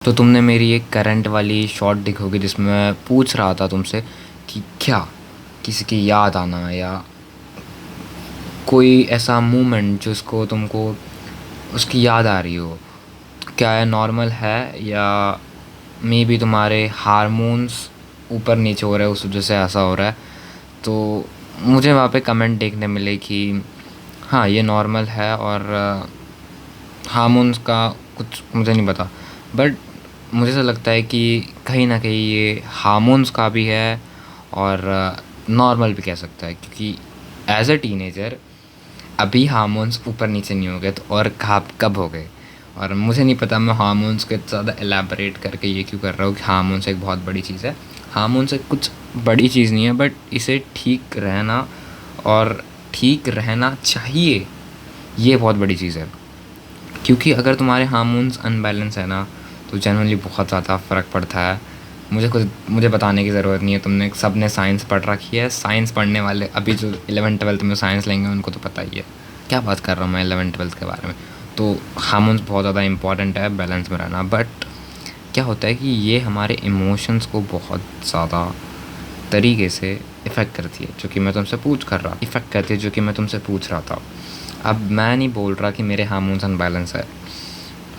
तो तुमने मेरी एक करंट वाली शॉट देखी होगी जिसमें मैं पूछ रहा था तुमसे कि क्या किसी की याद आना या कोई ऐसा मोमेंट जिसको तुमको उसकी याद आ रही हो, क्या है नॉर्मल है या मे बी तुम्हारे हार्मोन्स ऊपर नीचे हो रहे हैं उस वजह से ऐसा हो रहा है। तो मुझे वहाँ पे कमेंट देखने मिले कि हाँ ये नॉर्मल है और हार्मोन्स का कुछ मुझे नहीं पता, बट मुझे ऐसा लगता है कि कहीं ना कहीं ये हार्मोन्स का भी है और नॉर्मल भी कह सकता है, क्योंकि एज अ टीनेजर अभी हार्मोन्स ऊपर नीचे नहीं हो गए तो और कब हो गए। और मुझे नहीं पता मैं हार्मोन्स को ज़्यादा एलैबोरेट करके ये क्यों कर रहा हूँ कि हार्मोन्स एक बहुत बड़ी चीज़ है। हार्मोन्स एक कुछ बड़ी चीज़ नहीं है, बट इसे ठीक रहना और ठीक रहना चाहिए, ये बहुत बड़ी चीज़ है। क्योंकि अगर तुम्हारे हार्मोन्स अनबैलेंस है ना तो जनरली बहुत ज़्यादा फ़र्क पड़ता है। मुझे बताने की ज़रूरत नहीं है, तुमने सब ने साइंस पढ़ रखी है। साइंस पढ़ने वाले अभी जो 11th-12th में साइंस लेंगे उनको तो पता ही है क्या बात कर रहा हूँ मैं 11th-12th के बारे में। तो हार्मोन्स बहुत ज़्यादा इंपॉर्टेंट है बैलेंस में रहना, बट क्या होता है कि ये हमारे इमोशंस को बहुत ज़्यादा तरीके से इफ़ेक्ट करती है, जो कि मैं तुमसे पूछ कर रहा इफ़ेक्ट करती है जो कि मैं तुमसे पूछ रहा था। अब मैं नहीं बोल रहा कि मेरे हार्मोन्स अनबैलेंस है,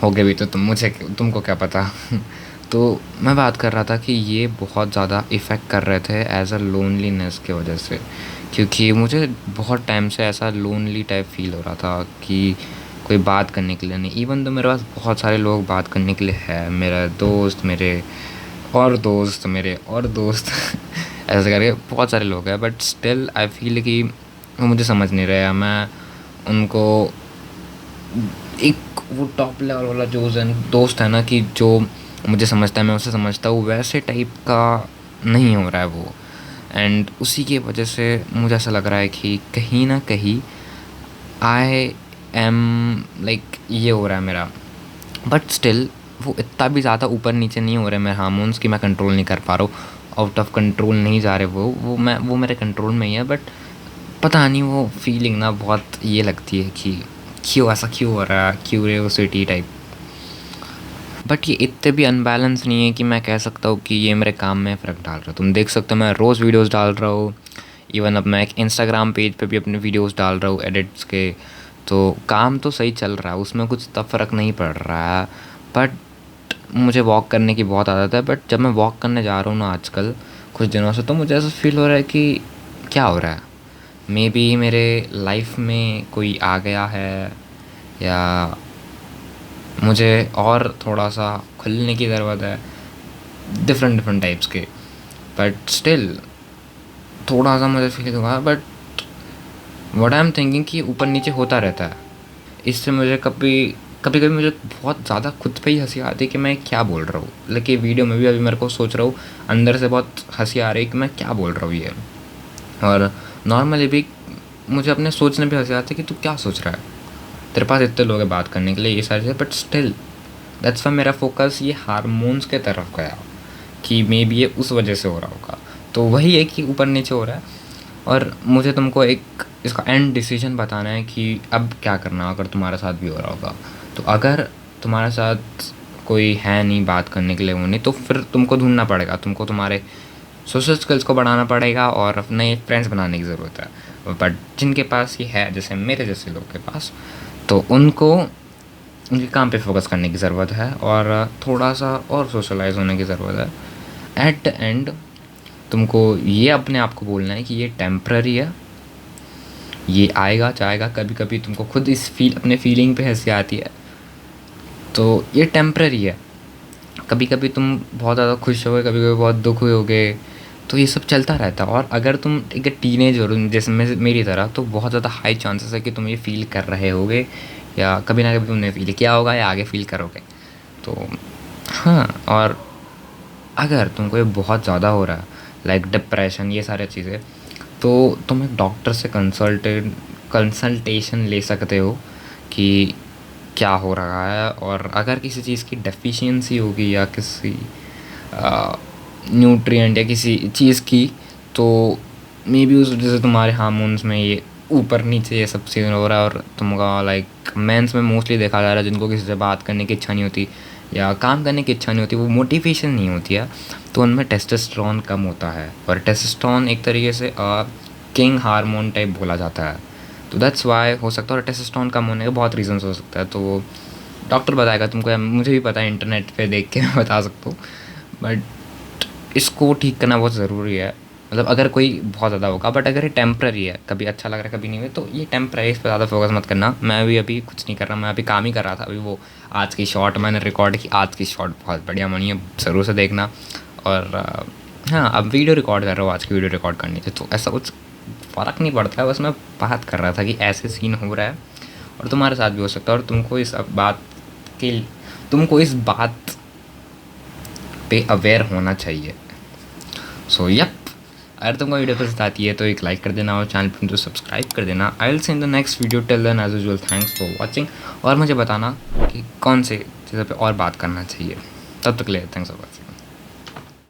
हो गए भी तो तुमको क्या पता। तो मैं बात कर रहा था कि ये बहुत ज़्यादा इफ़ेक्ट कर रहे थे एज़ अ लोनलीनेस की वजह से, क्योंकि मुझे बहुत टाइम से ऐसा लोनली टाइप फ़ील हो रहा था कि कोई बात करने के लिए नहीं। इवन तो मेरे पास बहुत सारे लोग बात करने के लिए है, मेरा दोस्त मेरे और दोस्त मेरे और दोस्त ऐसे करके बहुत सारे लोग हैं, बट स्टिल आई फील कि वो मुझे समझ नहीं रहे। मैं उनको एक वो टॉप लेवल वाला जो दोस्त है ना कि जो मुझे समझता है मैं उसे समझता हूँ, वैसे टाइप का नहीं हो रहा है वो। एंड उसी की वजह से मुझे ऐसा लग रहा है कि कहीं ना कहीं आई एम लाइक ये हो रहा है मेरा, बट स्टिल वो इतना भी ज़्यादा ऊपर नीचे नहीं हो रहे मेरे हार्मोन्स कि मैं कंट्रोल नहीं कर पा रहा हूँ। आउट ऑफ कंट्रोल नहीं जा रहे वो मेरे कंट्रोल में ही है, बट पता नहीं वो फीलिंग ना बहुत ये लगती है कि क्यों ऐसा क्यों हो रहा है, क्यूरियोसिटी टाइप। बट ये इतने भी अनबैलेंस नहीं है कि मैं कह सकता हूँ कि ये मेरे काम में फ़र्क डाल रहा है। तुम देख सकते हो मैं रोज़ वीडियोस डाल रहा हूँ, इवन अब मैं एक इंस्टाग्राम पेज पे भी अपने वीडियोस डाल रहा हूँ एडिट्स के। तो काम तो सही चल रहा है, उसमें कुछ तब फ़र्क नहीं पड़ रहा है। बट मुझे वॉक करने की बहुत आदत है, बट जब मैं वॉक करने जा रहा हूँ ना आजकल कुछ दिनों से, तो मुझे ऐसा फील हो रहा है कि क्या हो रहा है। मे बी मेरे लाइफ में कोई आ गया है या मुझे और थोड़ा सा खुलने की ज़रूरत है, डिफरेंट डिफरेंट टाइप्स के। बट स्टिल थोड़ा सा मुझे फील हुआ, but what I am thinking कि ऊपर नीचे होता रहता है। इससे मुझे कभी कभी कभी मुझे बहुत ज़्यादा खुद पे ही हंसी आती है कि मैं क्या बोल रहा हूँ। लेकिन वीडियो में भी अभी मेरे को सोच रहा हूँ, अंदर से बहुत हंसी आ रही है कि मैं क्या बोल रहा हूँ ये। और नॉर्मली भी मुझे अपने सोचने पे हंसी आती है कि तू क्या सोच रहा है, तेरे पास इतने लोग हैं बात करने के लिए ये सारी चीज़ें, बट स्टिल दैट्स वाई मेरा फोकस ये हार्मोन्स के तरफ गया कि मे बी ये उस वजह से हो रहा होगा। तो वही है कि ऊपर नीचे हो रहा है, और मुझे तुमको एक इसका एंड डिसीजन बताना है कि अब क्या करना अगर तुम्हारे साथ भी हो रहा होगा। तो अगर तुम्हारे साथ कोई है नहीं बात करने के लिए वो नहीं, तो फिर तुमको ढूंढना पड़ेगा, तुमको तुम्हारे सोशल स्किल्स को बढ़ाना पड़ेगा और अपने फ्रेंड्स बनाने की ज़रूरत है। बट जिनके पास ये है, जैसे मेरे जैसे लोग के पास, तो उनको उनके काम पे फोकस करने की ज़रूरत है और थोड़ा सा और सोशलाइज होने की ज़रूरत है। एट द एंड तुमको ये अपने आप को बोलना है कि ये टेम्प्ररी है, ये आएगा जाएगा। कभी कभी तुमको खुद अपने फीलिंग पे हंसी आती है, तो ये टेम्प्ररी है। कभी कभी तुम बहुत ज़्यादा खुश होगे, कभी कभी बहुत दुख होगे, तो ये सब चलता रहता है। और अगर तुम एक टीनेज हो जैसे मेरी तरह, तो बहुत ज़्यादा हाई चांसेस है कि तुम ये फील कर रहे होगे या कभी ना कभी तुमने फील किया होगा या आगे फील करोगे। तो हाँ, और अगर तुमको ये बहुत ज़्यादा हो रहा है लाइक डिप्रेशन ये सारी चीज़ें, तो तुम एक डॉक्टर से कंसल्टेशन ले सकते हो कि क्या हो रहा है। और अगर किसी चीज़ की डेफिशिएंसी होगी या किसी न्यूट्रिएंट या किसी चीज़ की, तो मे बी उस वजह से तुम्हारे हार्मोन्स में ये ऊपर नीचे ये सब चीज़ हो रहा है। और तुमका लाइक मेंस में मोस्टली देखा जा रहा है जिनको किसी से बात करने की इच्छा नहीं होती, या काम करने की इच्छा नहीं होती, वो मोटिवेशन नहीं होती है, तो उनमें टेस्टोस्टेरोन कम होता है। और टेस्टोस्टेरोन एक तरीके से किंग हार्मोन टाइप बोला जाता है, तो दैट्स वाई हो सकता है। और टेस्टोस्टेरोन कम होने के बहुत रीजंस हो सकता है, तो डॉक्टर बताएगा तुमको, या मुझे भी पता है, इंटरनेट पे देख के मैं बता सकता हूँ। बट इसको ठीक करना बहुत ज़रूरी है। मतलब अगर कोई बहुत ज़्यादा होगा, बट अगर ये टेम्प्रेरी है, कभी अच्छा लग रहा है कभी नहीं है, तो ये टेम्प्रेरी, इस पर ज़्यादा फोकस मत करना। मैं भी अभी कुछ नहीं कर रहा, मैं अभी काम ही कर रहा था। अभी वो आज की शॉट मैंने रिकॉर्ड की, आज की शॉट बहुत बढ़िया बनी है, ज़रूर से देखना। और हाँ, अब वीडियो रिकॉर्ड कर रहा हूँ, आज की वीडियो रिकॉर्ड करनी थी, तो ऐसा कुछ फ़र्क नहीं पड़ता है। बस मैं बात कर रहा था कि ऐसे सीन हो रहा है और तुम्हारे साथ भी हो सकता है, और के तुमको इस बात पे अवेयर होना चाहिए। सो यप, अगर तुमको वीडियो पसंद आती है तो एक लाइक कर देना और चैनल पर तो सब्सक्राइब कर देना। I will see in the next video, till then as usual thanks for watching. और मुझे बताना कि कौन से चीज़ों पे और बात करना चाहिए। तब तक ले, थैंक्स फॉर वॉचिंग।